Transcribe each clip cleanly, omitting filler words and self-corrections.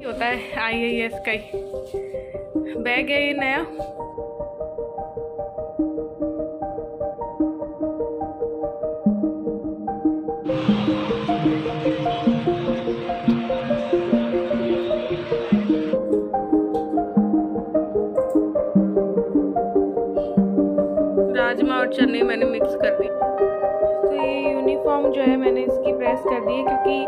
होता है आईएएस का ही बैग है ये नया। राजमा और चने मैंने मिक्स कर दी। तो ये यूनिफॉर्म जो है मैंने इसकी प्रेस कर दी है क्योंकि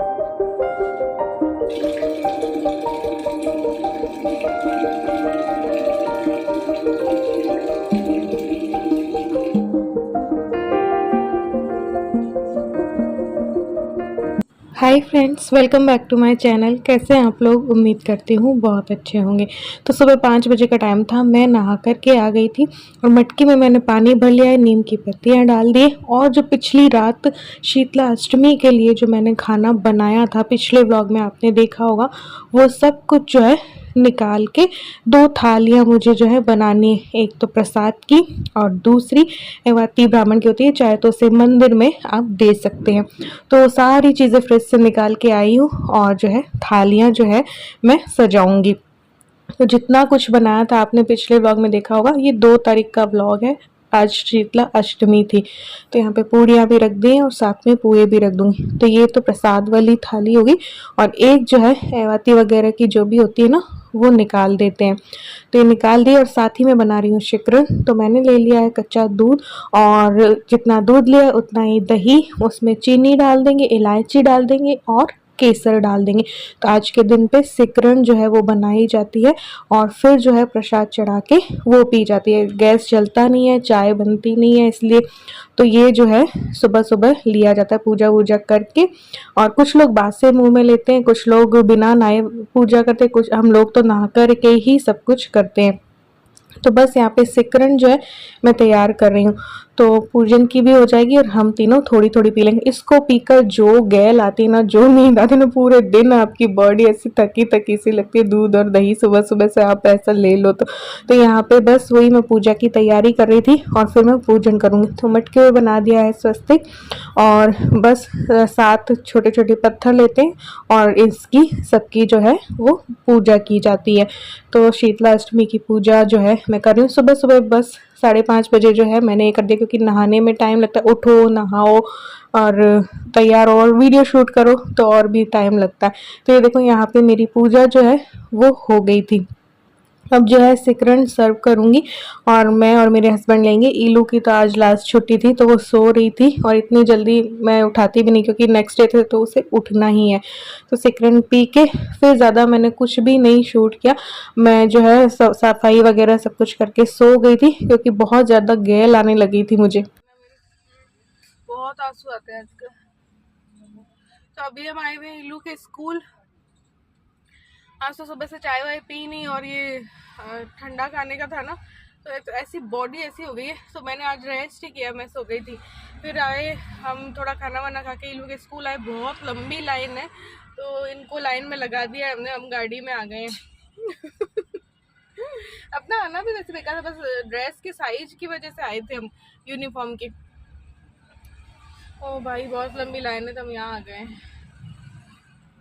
hi friends, welcome back to my channel. कैसे हैं आप लोग? उम्मीद करती हूँ बहुत अच्छे होंगे। तो सुबह 5 बजे का टाइम था, मैं नहा करके आ गई थी और मटकी में मैंने पानी भर लिया है, नीम की पत्तियाँ डाल दी और जो पिछली रात शीतला अष्टमी के लिए जो मैंने खाना बनाया था, पिछले व्लॉग में आपने देखा होगा, वो सब कुछ जो है निकाल के 2 थालियाँ मुझे जो है बनानी है। एक तो प्रसाद की और दूसरी एवाती ब्राह्मण की होती है, चाहे तो उसे मंदिर में आप दे सकते हैं। तो सारी चीज़ें फ्रिज से निकाल के आई हूँ और जो है थालियाँ जो है मैं सजाऊंगी। तो जितना कुछ बनाया था आपने पिछले व्लॉग में देखा होगा, ये 2 तारीख का व्लॉग है। आज शीतला अष्टमी थी तो यहाँ पे पूड़ियाँ भी रख दी हैं और साथ में पुए भी रख दूंगी। तो ये तो प्रसाद वाली थाली होगी और एक जो है एवाती वगैरह की जो भी होती है ना, वो निकाल देते हैं। तो ये निकाल दी और साथ ही में बना रही हूँ शिकरण। तो मैंने ले लिया है कच्चा दूध और जितना दूध लिया उतना ही दही, उसमें चीनी डाल देंगे, इलायची डाल देंगे और केसर डाल देंगे। तो आज के दिन पे सिकरण जो है वो बनाई जाती है और फिर जो है प्रसाद चढ़ा के वो पी जाती है। गैस जलता नहीं है, चाय बनती नहीं है, इसलिए तो ये जो है सुबह सुबह लिया जाता है पूजा वूजा करके। और कुछ लोग बासे मुंह में लेते हैं, कुछ लोग बिना नहाए पूजा करते हैं, कुछ हम लोग तो नहा कर के ही सब कुछ करते हैं। तो बस यहाँ पे सिकरण जो है मैं तैयार कर रही हूँ, तो पूजन की भी हो जाएगी और हम तीनों थोड़ी थोड़ी पी लेंगे। इसको पीकर जो गैल आती है ना, जो नींद आती है ना, पूरे दिन आपकी बॉडी ऐसी थकी थकी सी लगती है। दूध और दही सुबह सुबह से आप ऐसा ले लो तो यहाँ पे बस वही मैं पूजा की तैयारी कर रही थी और फिर मैं पूजन करूँगी। तो मटके में बना दिया है स्वस्तिक और बस 7 छोटे छोटे पत्थर लेते हैं और इसकी सबकी जो है वो पूजा की जाती है। तो शीतला अष्टमी की पूजा जो है मैं कर रही हूँ सुबह सुबह। बस 5:30 बजे जो है मैंने ये कर दिया क्योंकि नहाने में टाइम लगता है। उठो, नहाओ और तैयार हो और वीडियो शूट करो तो और भी टाइम लगता है। तो ये देखो यहाँ पे मेरी पूजा जो है वो हो गई थी। अब जो है सिकरण सर्व करूंगी और मैं और मेरे हस्बैंड लेंगे। ईलू की तो आज लास्ट छुट्टी थी तो वो सो रही थी और इतनी जल्दी मैं उठाती भी नहीं क्योंकि नेक्स्ट डे थे तो उसे उठना ही है। तो सिकरण पी के फिर ज़्यादा मैंने कुछ भी नहीं शूट किया। मैं जो है सफाई वगैरह सब कुछ करके सो गई थी क्योंकि बहुत ज़्यादा गैल आने लगी थी मुझे। बहुत आंसू आते हैं आजकल। तो अभी हम आए हुए हैं ईलू के स्कूल। आज तो सुबह से चाय वाय पी नहीं और ये ठंडा खाने का था ना, तो ऐसी बॉडी ऐसी हो गई है। तो मैंने आज रेस्ट ही किया, मैं सो गई थी। फिर आए हम थोड़ा खाना वाना खा के ईलू के स्कूल आए। बहुत लंबी लाइन है तो इनको लाइन में लगा दिया हमने, हम गाड़ी में आ गए हैं। अपना आना भी वैसे बेकार था, बस ड्रेस के साइज की वजह से आए थे हम यूनिफॉर्म के। ओ भाई बहुत लंबी लाइन है तो हम यहाँ आ गए हैं।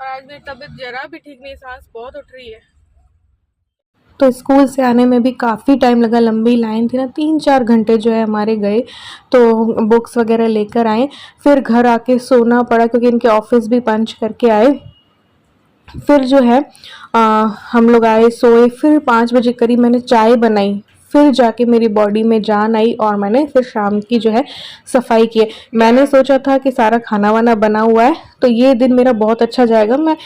और आज मेरी तबीयत जरा भी ठीक नहीं, सांस बहुत उठ रही है। तो स्कूल से आने में भी काफ़ी टाइम लगा, लंबी लाइन थी ना, 3-4 घंटे जो है हमारे गए। तो बुक्स वगैरह लेकर आए, फिर घर आके सोना पड़ा क्योंकि इनके ऑफिस भी पंच करके आए। फिर जो है हम लोग आए, सोए। फिर 5 बजे करीब मैंने चाय बनाई, फिर जाके मेरी बॉडी में जान आई और मैंने फिर शाम की जो है सफाई की है। मैंने सोचा था कि सारा खाना वाना बना हुआ है तो ये दिन मेरा बहुत अच्छा जाएगा, मैं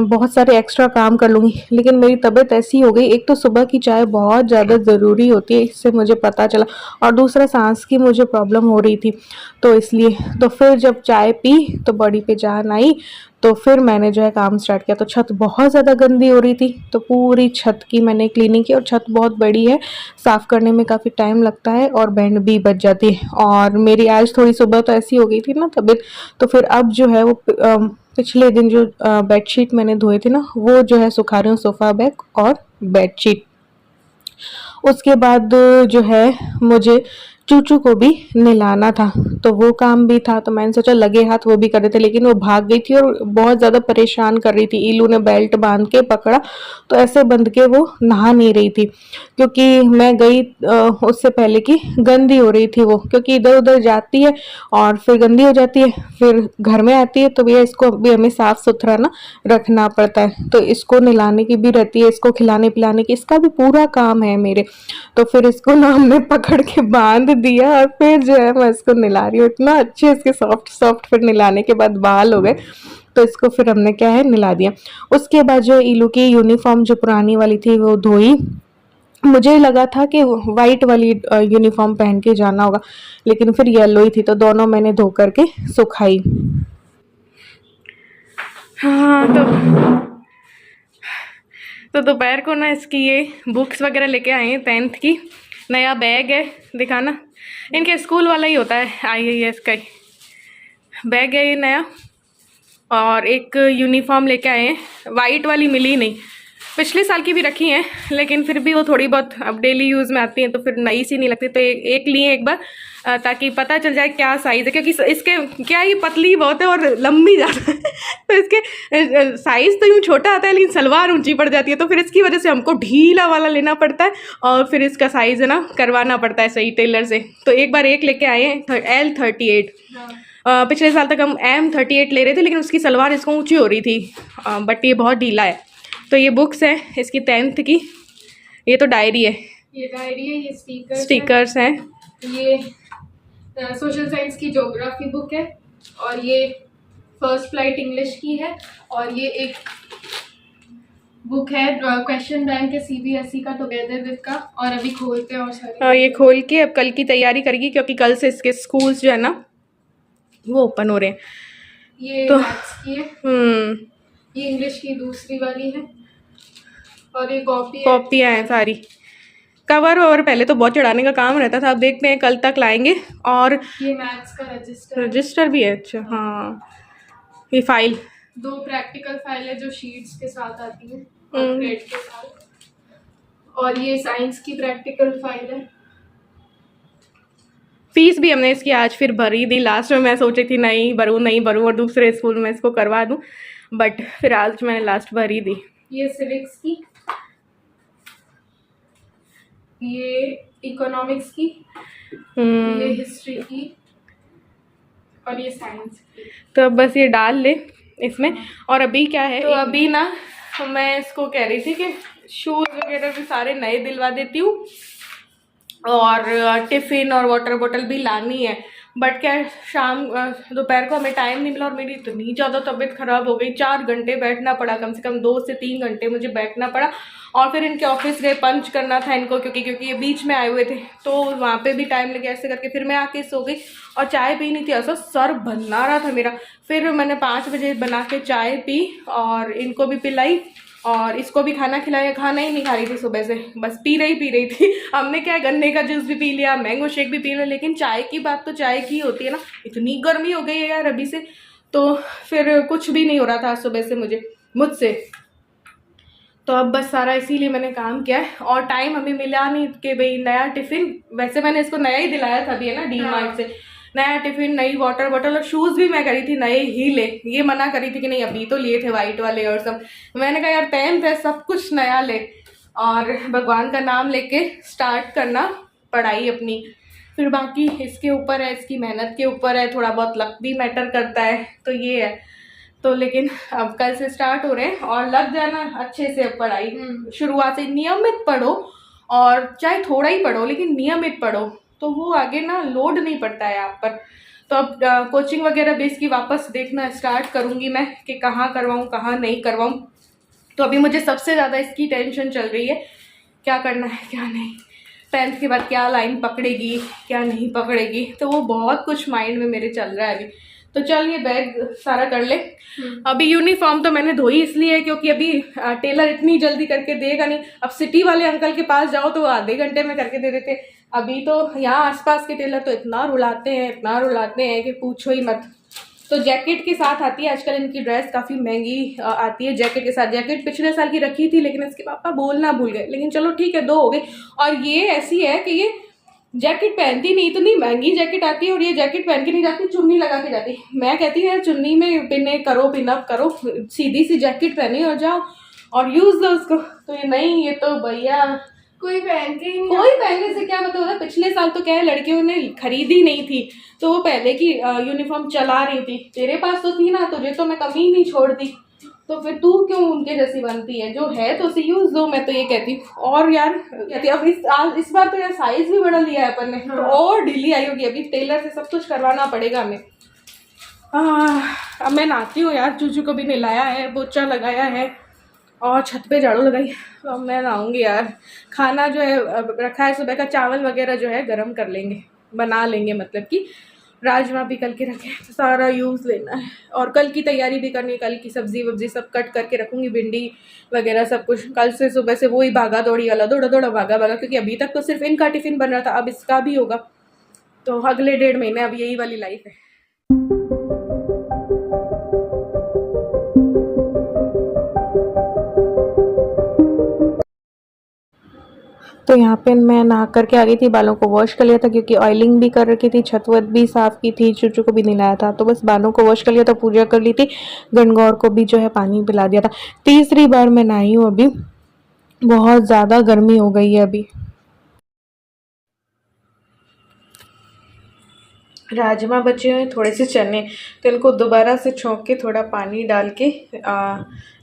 बहुत सारे एक्स्ट्रा काम कर लूँगी। लेकिन मेरी तबीयत ऐसी हो गई, एक तो सुबह की चाय बहुत ज़्यादा ज़रूरी होती है, इससे मुझे पता चला, और दूसरा सांस की मुझे प्रॉब्लम हो रही थी तो इसलिए। तो फिर जब चाय पी तो बॉडी पे जान आई तो फिर मैंने जो है काम स्टार्ट किया। तो छत बहुत ज़्यादा गंदी हो रही थी तो पूरी छत की मैंने क्लीनिंग की, और छत बहुत बड़ी है, साफ़ करने में काफ़ी टाइम लगता है और बैंड भी बच जाती है। और मेरी आज थोड़ी सुबह तो ऐसी हो गई थी ना तबीयत, तो फिर अब जो है वो पिछले दिन जो बेडशीट मैंने धोए थे ना, वो जो है सुखा रही हूँ, सोफ़ा बैग और बेडशीट। उसके बाद जो है मुझे चूचू को भी नहलाना था, तो वो काम भी था, तो मैंने सोचा लगे हाथ वो भी कर देते, लेकिन वो भाग गई थी और बहुत ज़्यादा परेशान कर रही थी। इलू ने बेल्ट बांध के पकड़ा, तो ऐसे बंध के वो नहा नहीं रही थी, क्योंकि मैं गई उससे पहले कि गंदी हो रही थी वो, क्योंकि इधर उधर जाती है और फिर गंदी हो जाती है, फिर घर में आती है, तो भैया इसको भी हमें साफ सुथरा ना रखना पड़ता है। तो इसको नहलाने की भी रहती है, इसको खिलाने पिलाने की, इसका भी पूरा काम है मेरे। तो फिर इसको ना हमने पकड़ के बांध दिया और फिर जो है मैं इसको नहला रही हूँ। इतना अच्छे इसके सॉफ्ट सॉफ्ट फिर नहलाने के बाद बाल हो गए, तो इसको फिर हमने क्या है नहला दिया। उसके बाद जो इलू की यूनिफॉर्म जो पुरानी वाली थी वो धोई। मुझे लगा था कि वाइट वाली यूनिफॉर्म पहन के जाना होगा, लेकिन फिर येलो ही थी, तो दोनों मैंने धो करके सुखाई। हाँ, तो दोपहर को ना इसकी ये बुक्स वगैरह लेके आए हैं 10th की। नया बैग है, दिखाना, इनके स्कूल वाला ही होता है, IAS का ही बैग है ये नया। और एक यूनिफॉर्म लेके आए हैं, वाइट वाली मिली नहीं, पिछले साल की भी रखी हैं, लेकिन फिर भी वो थोड़ी बहुत अब डेली यूज़ में आती हैं, तो फिर नई सी नहीं लगती, तो एक लिए एक बार, ताकि पता चल जाए क्या साइज़ है, क्योंकि इसके क्या ये पतली बहुत है और लंबी ज़्यादा है तो इसके साइज़ तो यूँ छोटा आता है, लेकिन सलवार ऊंची पड़ जाती है, तो फिर इसकी वजह से हमको ढीला वाला लेना पड़ता है और फिर इसका साइज़ है ना करवाना पड़ता है सही टेलर से। तो एक बार एक लेके आए हैं L38। पिछले साल तक हम M38 ले रहे थे, लेकिन उसकी सलवार इसको ऊंची हो रही थी, बट ये बहुत ढीला है। तो ये बुक्स है इसकी 10th की, ये तो डायरी है, ये स्टिकर्स हैं, ये सोशल साइंस की ज्योग्राफी बुक है, और ये फर्स्ट फ्लाइट इंग्लिश की है, और ये एक बुक है क्वेश्चन बैंक है CBSE का टुगेदर विद का। और अभी खोलते हैं और सारे ये खोल के अब कल की तैयारी करेगी, क्योंकि कल से इसके स्कूल्स जो है ना वो ओपन हो रहे हैं। ये तो मैथ्स की है, ये इंग्लिश की दूसरी वाली है, और ये कॉपियाँ हैं सारी। कवर ओवर पहले तो बहुत चढ़ाने का काम रहता था, अब देखते हैं कल तक लाएंगे। और ये मैथ्स का रजिस्टर भी है, अच्छा हाँ। ये फाइल 2 प्रैक्टिकल फाइल है जो शीट्स के साथ आती है और ग्रेड के साथ, और ये साइंस की प्रैक्टिकल फाइल है। फीस भी हमने इसकी आज फिर भरी दी, लास्ट में मैं सोची थी नहीं भरूँ और दूसरे स्कूल में इसको करवा दूँ, बट फिर आज मैंने लास्ट भरी दी। ये सिविक्स की, ये इकोनॉमिक्स की, ये हिस्ट्री की, और ये साइंस की। तो अब बस ये डाल ले इसमें। और अभी क्या है, तो अभी ना मैं इसको कह रही थी कि शूज़ वगैरह भी सारे नए दिलवा देती हूँ, और टिफ़िन और वाटर बोतल भी लानी है, बट क्या शाम दोपहर को हमें टाइम नहीं मिला, और मेरी इतनी ज़्यादा तबीयत ख़राब हो गई, 4 घंटे बैठना पड़ा, कम से कम 2 से 3 घंटे मुझे बैठना पड़ा। और फिर इनके ऑफिस गए, पंच करना था इनको, क्योंकि ये बीच में आए हुए थे, तो वहाँ पे भी टाइम लगे, ऐसे करके फिर मैं आके सो गई और चाय पी नहीं थी, ऐसा सर भन्ना रहा था मेरा। फिर मैंने 5 बजे बना के चाय पी और इनको भी पिलाई, और इसको भी खाना खिलाया। खाना ही नहीं खा रही थी सुबह से, बस पी रही थी। हमने क्या गन्ने का जूस भी पी लिया, मैंगो शेक भी पी लिया, लेकिन चाय की बात तो चाय की होती है ना। इतनी गर्मी हो गई है यार अभी से, तो फिर कुछ भी नहीं हो रहा था सुबह से मुझसे। तो अब बस सारा इसीलिए मैंने काम किया है, और टाइम हमें मिला नहीं कि भाई नया टिफ़िन, वैसे मैंने इसको नया ही दिलाया था अभी है ना DMart से, नया टिफ़िन, नई वाटर बॉटल, और शूज़ भी मैं करी थी नए ही ले। ये मना करी थी कि नहीं अभी तो लिए थे वाइट वाले और सब, मैंने कहा यार 10th है, सब कुछ नया ले, और भगवान का नाम लेके स्टार्ट करना पढ़ाई अपनी। फिर बाकी इसके ऊपर है, इसकी मेहनत के ऊपर है, थोड़ा बहुत लक भी मैटर करता है, तो ये है। तो लेकिन अब कल से स्टार्ट हो रहे हैं, और लग जाना अच्छे से पढ़ाई। शुरुआत से नियमित पढ़ो, और चाहे थोड़ा ही पढ़ो लेकिन नियमित पढ़ो, तो वो आगे ना लोड नहीं पड़ता है आप पर। तो अब कोचिंग वगैरह भी इसकी वापस देखना स्टार्ट करूँगी मैं, कि कहाँ करवाऊँ कहाँ नहीं करवाऊँ। तो अभी मुझे सबसे ज़्यादा इसकी टेंशन चल रही है, क्या करना है क्या नहीं, 10th के बाद क्या लाइन पकड़ेगी क्या नहीं पकड़ेगी, तो वो बहुत कुछ माइंड में मेरे चल रहा है अभी। तो चल ये बैग सारा कर ले। अभी यूनिफॉर्म तो मैंने धोई इसलिए क्योंकि अभी टेलर इतनी जल्दी करके देगा नहीं। अब सिटी वाले अंकल के पास जाओ तो आधे घंटे में करके दे देते, अभी तो यहाँ आसपास के टेलर तो इतना रुलाते हैं कि पूछो ही मत। तो जैकेट के साथ आती है आजकल इनकी ड्रेस, काफ़ी महंगी आती है जैकेट के साथ। जैकेट पिछले साल की रखी थी लेकिन इसके पापा बोलना भूल गए, लेकिन चलो ठीक है 2 हो गई। और ये ऐसी है कि ये जैकेट पहनती नहीं, इतनी महंगी जैकेट आती है और ये जैकेट पहन के नहीं जाती, चुन्नी लगा के जाती। मैं कहती हूँ यार चुन्नी में पिने करो, पिनअप करो, सीधी सी जैकेट पहनी और जाओ और यूज लो उसको। तो ये नहीं, ये तो भैया कोई पहन के ही नहीं, कोई पहनने से क्या मतलब होता। पिछले साल तो क्या है, लड़कियों ने खरीदी नहीं थी तो वो पहले की यूनिफॉर्म चला रही थी। तेरे पास तो थी ना, तुझे तो मैं कमी नहीं छोड़ती, तो फिर तू क्यों उनके जैसी बनती है। जो है तो उसे यूज दो, मैं तो ये कहती हूँ। और यार कहती अब इस बार तो यार साइज भी बड़ा लिया है अपन ने, तो और ढीली आई होगी। अभी टेलर से सब कुछ करवाना पड़ेगा हमें। अब मैं नहाती हूँ यार, चूचू को भी नहलाया है, पोछा लगाया है और छत पे झाड़ू लगाई। अब मैं नहाऊंगी यार। खाना जो है रखा है सुबह का, चावल वगैरह जो है गरम कर लेंगे, बना लेंगे, मतलब कि राजमा भी कल के रखे, तो सारा यूज़ लेना है। और कल की तैयारी भी करनी है, कल की सब्जी वब्जी सब कट करके रखूँगी, भिंडी वगैरह सब कुछ। कल से सुबह से वही भागा दौड़ी वाला, दौड़ा दौड़ा भागा भागा, क्योंकि अभी तक तो सिर्फ इनका टिफ़िन बन रहा था, अब इसका भी होगा। तो अगले 1.5 महीने अब यही वाली लाइफ है। तो यहाँ पे मैं नहा करके आ गई थी, बालों को वॉश कर लिया था क्योंकि ऑयलिंग भी कर रखी थी, छत वत भी साफ़ की थी, चूचू को भी नहलाया था, तो बस बालों को वॉश कर लिया था, पूजा कर ली थी, गणगौर को भी जो है पानी पिला दिया था। तीसरी बार मैं नहाई हूँ अभी, बहुत ज़्यादा गर्मी हो गई है अभी। राजमा बचे हुए थोड़े से चने, तो इनको दोबारा से छौंक के थोड़ा पानी डाल के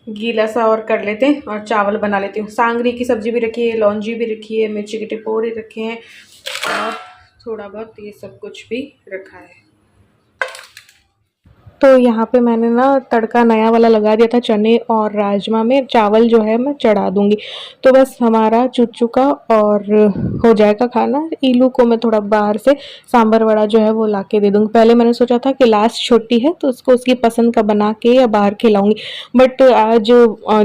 गीला सा और कर लेते हैं और चावल बना लेती हूँ। सांगरी की सब्ज़ी भी रखी है, लौंजी भी रखी है, मिर्ची के टिपोरे रखे हैं और थोड़ा बहुत ये सब कुछ भी रखा है। तो यहाँ पे मैंने ना तड़का नया वाला लगा दिया था चने और राजमा में, चावल जो है मैं चढ़ा दूँगी। तो बस हमारा चुच्चू का और हो जाएगा खाना। इलू को मैं थोड़ा बाहर से सांभर वड़ा जो है वो ला के दे दूँगी। पहले मैंने सोचा था कि लास्ट छुट्टी है तो उसको उसकी पसंद का बना के या बाहर खिलाऊँगी, बट आज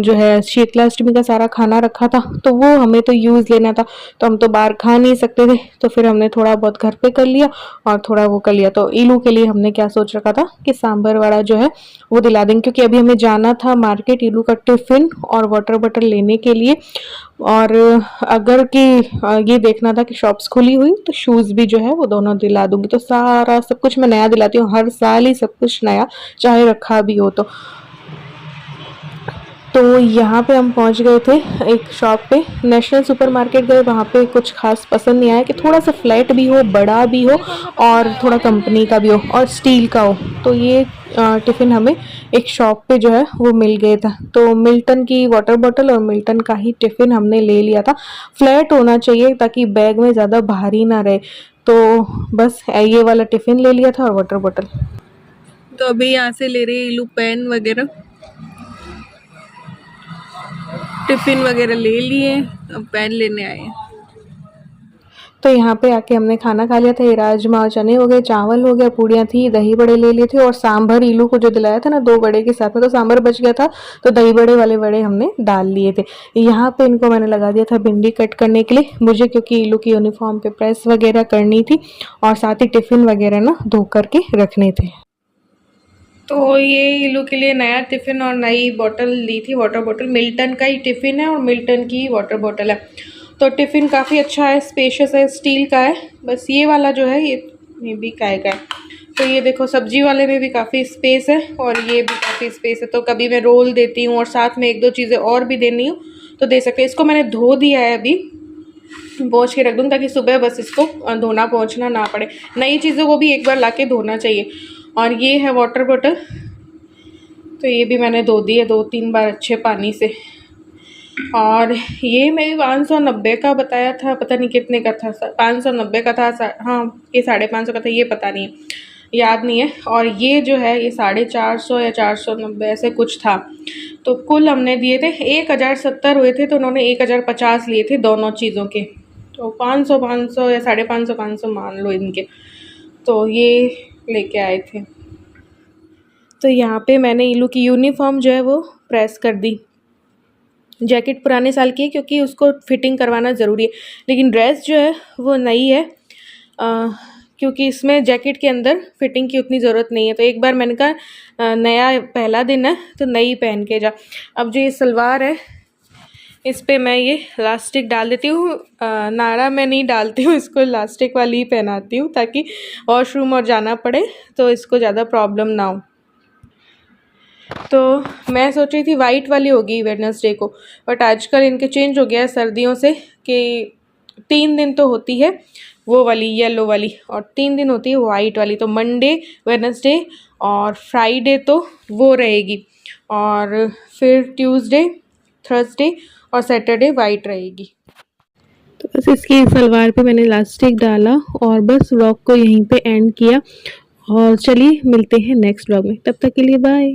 जो है शीतलाष्टमी का सारा खाना रखा था तो वो हमें तो यूज़ लेना था, तो हम तो बाहर खा नहीं सकते थे, तो फिर हमने थोड़ा बहुत घर पे कर लिया और थोड़ा वो कर लिया। तो इलू के लिए हमने क्या सोच रखा था कि सांभर वड़ा जो है वो दिला देंगे, क्योंकि अभी हमें जाना था मार्केट इलू का टिफिन और वाटर बॉटल लेने के लिए। और अगर कि ये देखना था कि शॉप्स खुली हुई तो शूज़ भी जो है वो दोनों दिला दूंगी। तो सारा सब कुछ मैं नया दिलाती हूँ, हर साल ही सब कुछ नया, चाहे रखा भी हो। तो यहाँ पे हम पहुँच गए थे एक शॉप पे, नेशनल सुपरमार्केट गए, वहाँ पे कुछ खास पसंद नहीं आया कि थोड़ा सा फ्लैट भी हो, बड़ा भी हो और थोड़ा कंपनी का भी हो और स्टील का हो। तो ये टिफ़िन हमें एक शॉप पे जो है वो मिल गया था। तो मिल्टन की वाटर बॉटल और मिल्टन का ही टिफ़िन हमने ले लिया था। फ्लैट होना चाहिए ताकि बैग में ज़्यादा भारी ना रहे, तो बस ये वाला टिफ़िन ले लिया था और वाटर बॉटल। तो अभी यहाँ से ले रही है इलू पेन वगैरह, टिफ़िन वगैरह ले लिए, अब पेन लेने आए हैं। तो यहाँ पे आके हमने खाना खा लिया था। ये राजमा और चने हो गए, चावल हो गया, पूड़ियाँ थी, दही बड़े ले लिए थे और सांभर इलू को जो दिलाया था ना 2 बड़े के साथ में, तो सांभर बच गया था तो दही बड़े वाले बड़े हमने डाल लिए थे। यहाँ पे इनको मैंने लगा दिया था भिंडी कट करने के लिए मुझे, क्योंकि इलू की यूनिफॉर्म पे प्रेस वगैरह करनी थी और साथ ही टिफ़िन वगैरह ना धो करके रखने थे। तो ये इलू के लिए नया टिफ़िन और नई बॉटल ली थी, वाटर बॉटल। मिल्टन का ही टिफ़िन है और मिल्टन की ही वाटर बॉटल है। तो टिफ़िन काफ़ी अच्छा है, स्पेशियस है, स्टील का है। बस ये वाला जो है ये भी काय का है। तो ये देखो सब्जी वाले में भी काफ़ी स्पेस है और ये भी काफ़ी स्पेस है। तो कभी मैं रोल देती हूँ और साथ में 1-2 चीज़ें और भी देनी हूँ तो दे सकते हैं। इसको मैंने धो दिया है, अभी पोंछ के रख दूँ ताकि सुबह बस इसको धोना पोंछना ना पड़े। नई चीज़ों को भी एक बार ला के धोना चाहिए। और ये है वाटर बॉटल, तो ये भी मैंने धो दी है 2-3 बार अच्छे पानी से। और ये मैं 590 का बताया था, पता नहीं कितने का था, 590 का था, हाँ ये 550 का था, ये पता नहीं है, याद नहीं है। और ये जो है ये 450 या 490 ऐसे कुछ था। तो कुल हमने दिए थे 1070 हुए थे, तो उन्होंने 1050 लिए थे दोनों चीज़ों के। तो 500 या 550 मान लो इनके, तो ये लेके आए थे। तो यहाँ पे मैंने इलू की यूनिफॉर्म जो है वो प्रेस कर दी। जैकेट पुराने साल की है क्योंकि उसको फिटिंग करवाना ज़रूरी है, लेकिन ड्रेस जो है वो नई है क्योंकि इसमें जैकेट के अंदर फिटिंग की उतनी ज़रूरत नहीं है। तो एक बार मैंने कहा नया पहला दिन है तो नई पहन के जा। अब जो ये सलवार है इस पे मैं ये इलास्टिक डाल देती हूँ। नाड़ा मैं नहीं डालती हूँ, इसको इलास्टिक वाली ही पहनाती हूँ ताकि वॉशरूम और जाना पड़े तो इसको ज़्यादा प्रॉब्लम ना हो। तो मैं सोच रही थी वाइट वाली होगी वेडनेसडे को, बट आजकल इनके चेंज हो गया है सर्दियों से कि 3 दिन तो होती है वो वाली येलो वाली और 3 दिन होती है वाइट वाली। तो मंडे, वेडनेसडे और फ्राइडे तो वो रहेगी और फिर ट्यूसडे, थर्सडे और सैटरडे वाइट रहेगी। तो बस इसकी सलवार पे मैंने इलास्टिक डाला और बस व्लॉग को यहीं पे एंड किया। और चलिए मिलते हैं नेक्स्ट व्लॉग में, तब तक के लिए बाय।